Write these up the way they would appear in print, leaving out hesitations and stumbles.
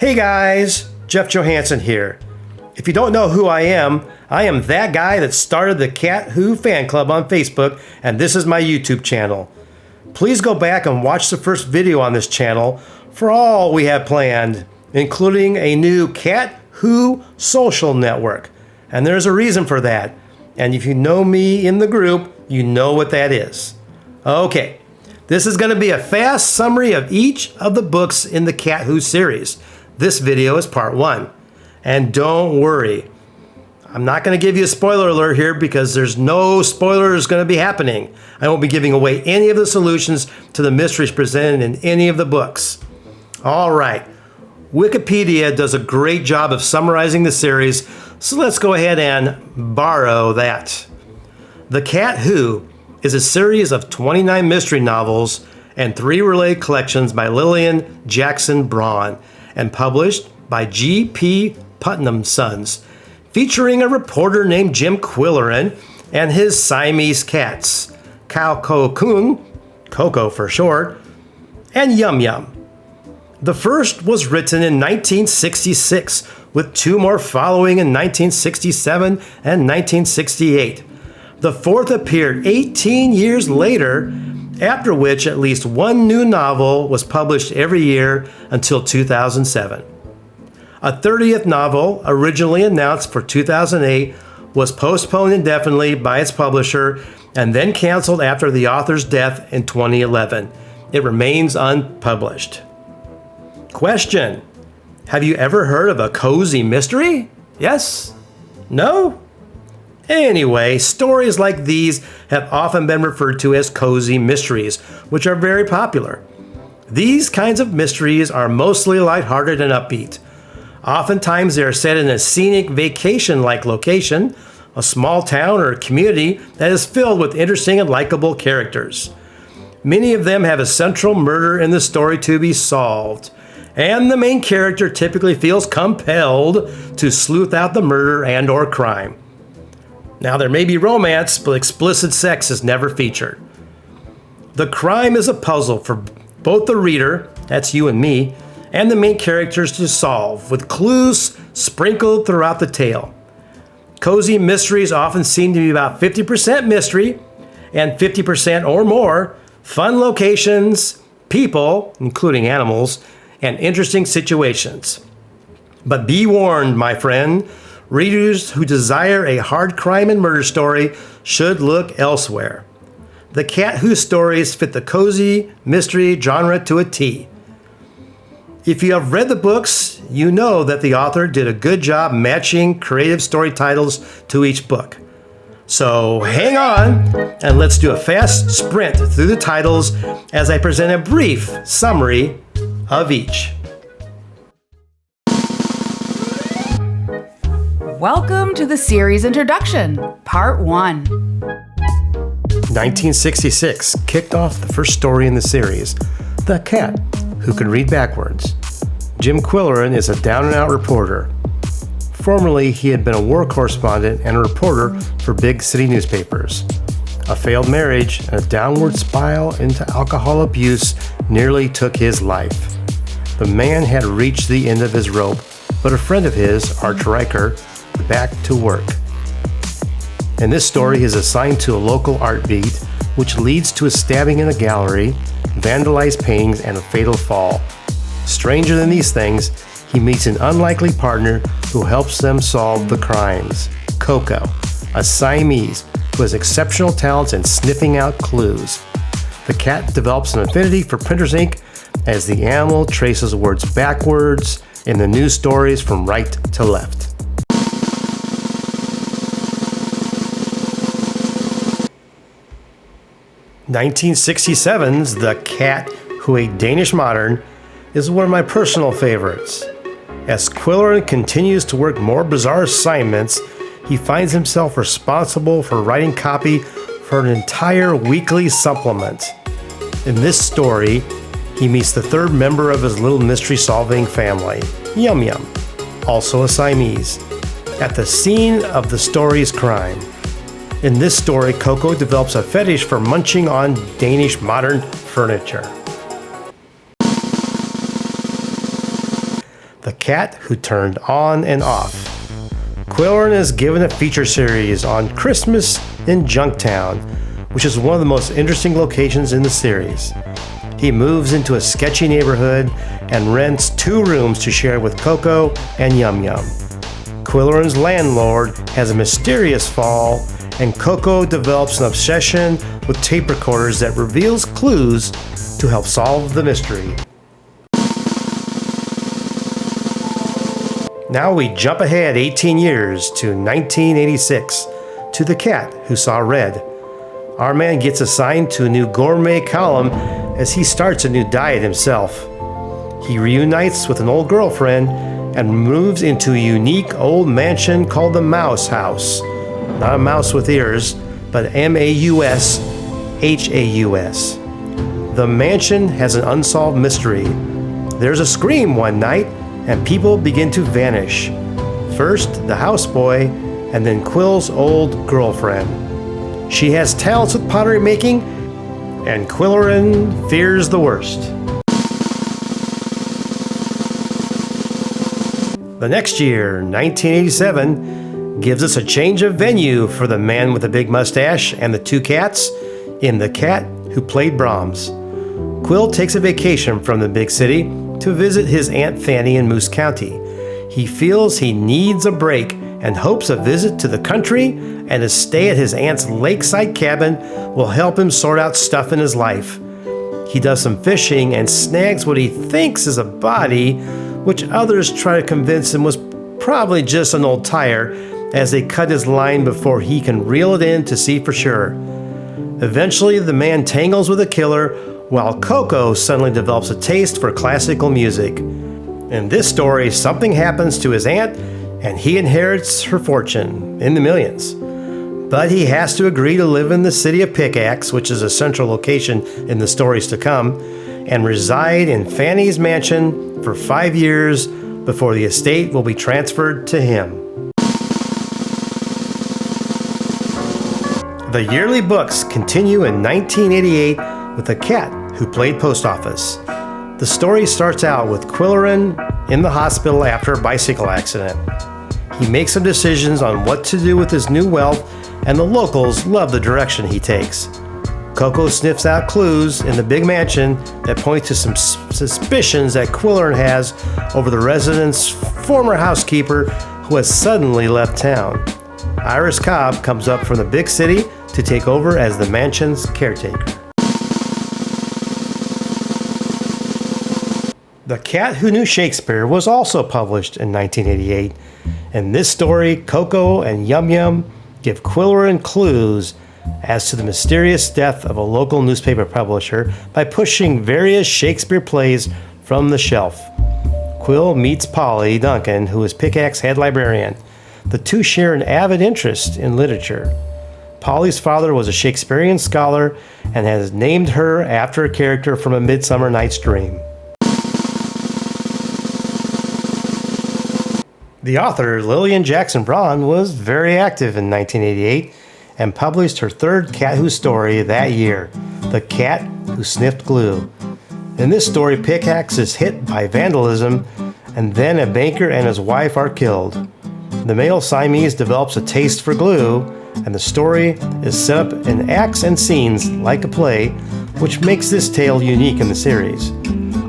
Hey guys, Jeff Johansson here. If you don't know who I am that guy that started the Cat Who fan club on Facebook, and this is my YouTube channel. Please go back and watch the first video on this channel for all we have planned, including a new Cat Who social network. And there's a reason for that. And if you know me in the group, you know what that is. Okay, this is going to be a fast summary of each of the books in the Cat Who series. This video is part 1. And don't worry, I'm not going to give you a spoiler alert here because there's no spoilers going to be happening. I won't be giving away any of the solutions to the mysteries presented in any of the books. All right, Wikipedia does a great job of summarizing the series, so let's go ahead and borrow that. The Cat Who is a series of 29 mystery novels and 3 related collections by Lillian Jackson Braun and published by G.P. Putnam Sons, featuring a reporter named Jim Quillerin and his Siamese cats, Coco-kun, Coco for short, and Yum Yum. The first was written in 1966, with 2 more following in 1967 and 1968. The fourth appeared 18 years later, after which at least 1 new novel was published every year until 2007. A 30th novel, originally announced for 2008, was postponed indefinitely by its publisher and then canceled after the author's death in 2011. It remains unpublished. Question: have you ever heard of a cozy mystery? Yes? No? Anyway, stories like these have often been referred to as cozy mysteries, which are very popular. These kinds of mysteries are mostly lighthearted and upbeat. Oftentimes they are set in a scenic vacation-like location, a small town or community that is filled with interesting and likable characters. Many of them have a central murder in the story to be solved, and the main character typically feels compelled to sleuth out the murder and or crime. Now there may be romance, but explicit sex is never featured. The crime is a puzzle for both the reader, that's you and me, and the main characters to solve, with clues sprinkled throughout the tale. Cozy mysteries often seem to be about 50% mystery and 50% or more fun locations, people, including animals, and interesting situations. But be warned, my friend, readers who desire a hard crime and murder story should look elsewhere. The Cat Who stories fit the cozy mystery genre to a T. If you have read the books, you know that the author did a good job matching creative story titles to each book. So hang on and let's do a fast sprint through the titles as I present a brief summary of each. Welcome to the series introduction, part 1. 1966 kicked off the first story in the series, The Cat Who Could Read Backwards. Jim Quillerin is a down-and-out reporter. Formerly, he had been a war correspondent and a reporter for big city newspapers. A failed marriage and a downward spiral into alcohol abuse nearly took his life. The man had reached the end of his rope, but a friend of his, Arch Riker, back to work. In this story, he is assigned to a local art beat, which leads to a stabbing in a gallery, vandalized paintings, and a fatal fall. Stranger than these things, he meets an unlikely partner who helps them solve the crimes. Coco, a Siamese who has exceptional talents in sniffing out clues. The cat develops an affinity for printer's ink as the animal traces words backwards in the news stories from right to left. (1967's) The Cat Who, a Danish Modern, is one of my personal favorites. As Quillerin continues to work more bizarre assignments, he finds himself responsible for writing copy for an entire weekly supplement. In this story, he meets the 3rd member of his little mystery-solving family, Yum Yum, also a Siamese, at the scene of the story's crime. In this story, Coco develops a fetish for munching on Danish modern furniture. The Cat Who Turned On and Off. Quillerin is given a feature series on Christmas in Junktown, which is one of the most interesting locations in the series. He moves into a sketchy neighborhood and rents 2 rooms to share with Coco and Yum Yum. Quillerin's landlord has a mysterious fall, and Coco develops an obsession with tape recorders that reveals clues to help solve the mystery. Now we jump ahead 18 years to 1986 to The Cat Who Saw Red. Our man gets assigned to a new gourmet column as he starts a new diet himself. He reunites with an old girlfriend and moves into a unique old mansion called the Mouse House. Not a mouse with ears, but M-A-U-S-H-A-U-S. The mansion has an unsolved mystery. There's a scream one night, and people begin to vanish. First, the houseboy, and then Quill's old girlfriend. She has talents with pottery making, and Quillerin fears the worst. The next year, 1987, gives us a change of venue for the man with the big mustache and the 2 cats in The Cat Who Played Brahms. Quill takes a vacation from the big city to visit his Aunt Fanny in Moose County. He feels he needs a break and hopes a visit to the country and a stay at his aunt's lakeside cabin will help him sort out stuff in his life. He does some fishing and snags what he thinks is a body, which others try to convince him was probably just an old tire, as they cut his line before he can reel it in to see for sure. Eventually, the man tangles with a killer, while Coco suddenly develops a taste for classical music. In this story, something happens to his aunt, and he inherits her fortune in the millions. But he has to agree to live in the city of Pickaxe, which is a central location in the stories to come, and reside in Fanny's mansion for 5 years before the estate will be transferred to him. The yearly books continue in 1988 with The Cat Who Played Post Office. The story starts out with Quillerin in the hospital after a bicycle accident. He makes some decisions on what to do with his new wealth, and the locals love the direction he takes. Coco sniffs out clues in the big mansion that point to some suspicions that Quillerin has over the resident's former housekeeper who has suddenly left town. Iris Cobb comes up from the big city to take over as the mansion's caretaker. The Cat Who Knew Shakespeare was also published in 1988. In this story, Coco and Yum Yum give Quillerin clues as to the mysterious death of a local newspaper publisher by pushing various Shakespeare plays from the shelf. Quill meets Polly Duncan, who is Pickaxe head librarian. The two share an avid interest in literature. Polly's father was a Shakespearean scholar and has named her after a character from A Midsummer Night's Dream. The author, Lillian Jackson Braun, was very active in 1988 and published her 3rd Cat Who story that year, The Cat Who Sniffed Glue. In this story, Pickaxe is hit by vandalism, and then a banker and his wife are killed. The male Siamese develops a taste for glue, and the story is set up in acts and scenes like a play, which makes this tale unique in the series.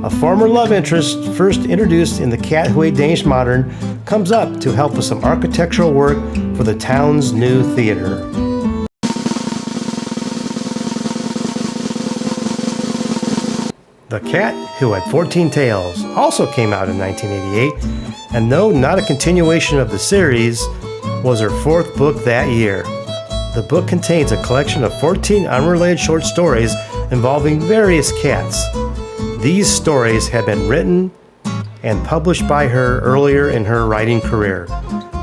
A former love interest, first introduced in The Cat Who Ate Danish Modern, comes up to help with some architectural work for the town's new theater. The Cat Who Had 14 Tails also came out in 1988, and though not a continuation of the series, was her 4th book that year. The book contains a collection of 14 unrelated short stories involving various cats. These stories had been written and published by her earlier in her writing career.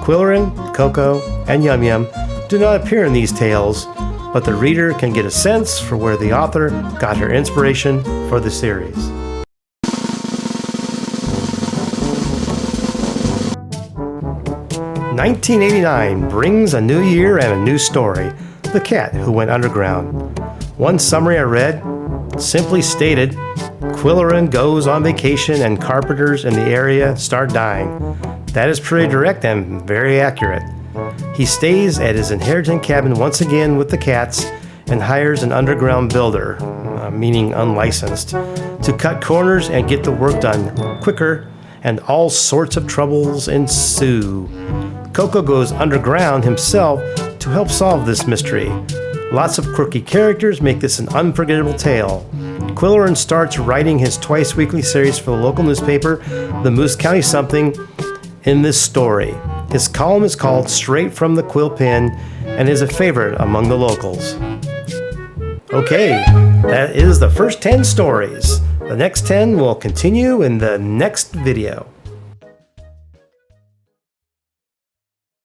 Quillerin, Coco, and Yum Yum do not appear in these tales, but the reader can get a sense for where the author got her inspiration for the series. "1989 brings a new year and a new story, The Cat Who Went Underground. One summary I read simply stated, Quillerin goes on vacation and carpenters in the area start dying. That is pretty direct and very accurate. He stays at his inheritance cabin once again with the cats and hires an underground builder, meaning unlicensed, to cut corners and get the work done quicker, and all sorts of troubles ensue. Coco goes underground himself to help solve this mystery. Lots of quirky characters make this an unforgettable tale. Quillerin starts writing his twice-weekly series for the local newspaper, the Moose County Something, in this story. His column is called Straight from the Quill Pen and is a favorite among the locals. Okay, that is the first 10 stories. The next 10 will continue in the next video.